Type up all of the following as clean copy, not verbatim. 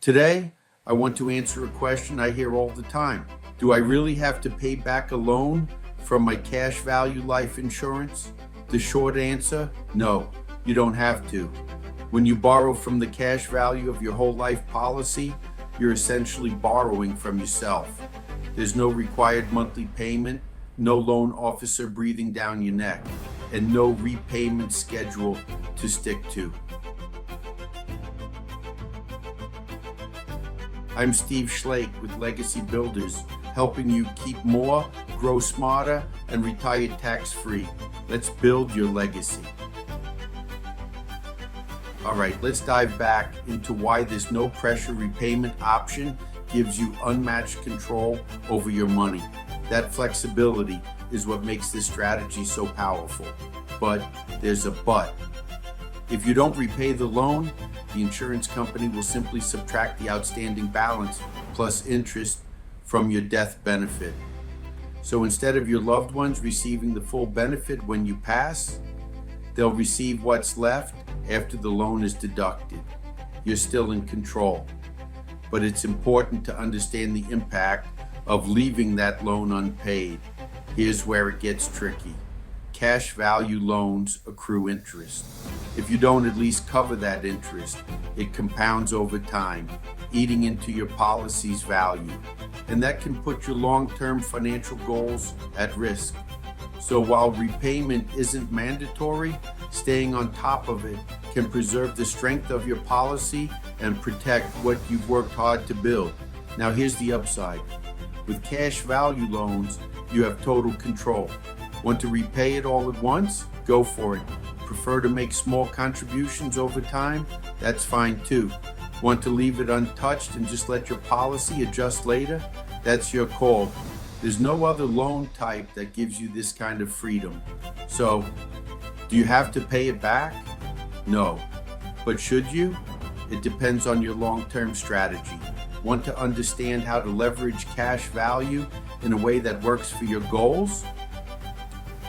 Today, I want to answer a question I hear all the time. Do I really have to pay back a loan from my cash value life insurance? The short answer, no, you don't have to. When you borrow from the cash value of your whole life policy, you're essentially borrowing from yourself. There's no required monthly payment, no loan officer breathing down your neck, and no repayment schedule to stick to. I'm Steve Schlake with Legacy Builders, helping you keep more, grow smarter, and retire tax-free. Let's build your legacy. All right, let's dive back into why this no-pressure repayment option gives you unmatched control over your money. That flexibility is what makes this strategy so powerful. But there's a but. If you don't repay the loan, the insurance company will simply subtract the outstanding balance plus interest from your death benefit. So instead of your loved ones receiving the full benefit when you pass, they'll receive what's left after the loan is deducted. You're still in control. But it's important to understand the impact of leaving that loan unpaid. Here's where it gets tricky. Cash value loans accrue interest. If you don't at least cover that interest, it compounds over time, eating into your policy's value. And that can put your long-term financial goals at risk. So while repayment isn't mandatory, staying on top of it can preserve the strength of your policy and protect what you've worked hard to build. Now here's the upside. With cash value loans, you have total control. Want to repay it all at once? Go for it. Prefer to make small contributions over time? That's fine too. Want to leave it untouched and just let your policy adjust later? That's your call. There's no other loan type that gives you this kind of freedom. So, do you have to pay it back? No. But should you? It depends on your long-term strategy. Want to understand how to leverage cash value in a way that works for your goals?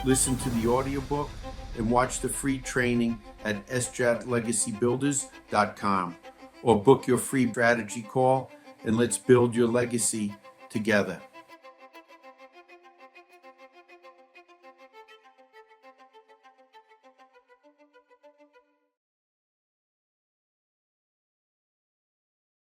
Listen to the audiobook and watch the free training at sjatlegacybuilders.com or book your free strategy call and let's build your legacy together.